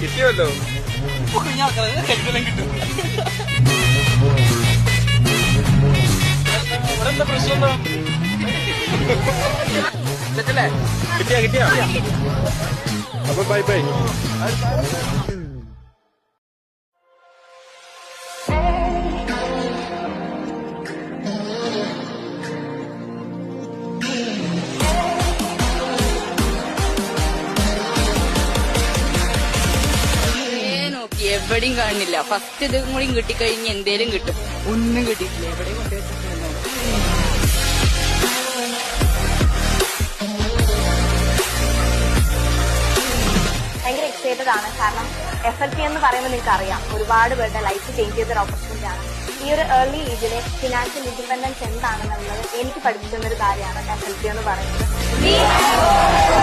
കിട്ടിയല്ലോ. എന്താ പ്രശ്നം? കിട്ടിയാ അപ്പൊ ബൈ ബൈ. എവിടെയും കാണുന്നില്ല. ഫസ്റ്റ് ഇതും കൂടി കിട്ടിക്കഴിഞ്ഞ് എന്തേലും കിട്ടും. ഒന്നും കിട്ടിയിട്ടില്ല. എവിടെയും കൊണ്ടുവച്ചിട്ടുണ്ടോ? ഭയങ്കര എക്സൈറ്റഡ് ആണ്. കാരണം FLP എന്ന് പറയുമ്പോൾ നിങ്ങൾക്ക് അറിയാം, ഒരുപാട് പേരുടെ ലൈഫ് ചേഞ്ച് ചെയ്തൊരു ഓപ്പർച്യൂണിറ്റി ആണ്. ഈ ഒരു ഏർലി ഏജിലെ ഫിനാൻഷ്യൽ ഇൻഡിപെൻഡൻസ് എന്താണെന്നുള്ളത് എനിക്ക് പഠിപ്പിക്കുന്നൊരു കാര്യമാണ് FLP എന്ന് പറയുന്നത്.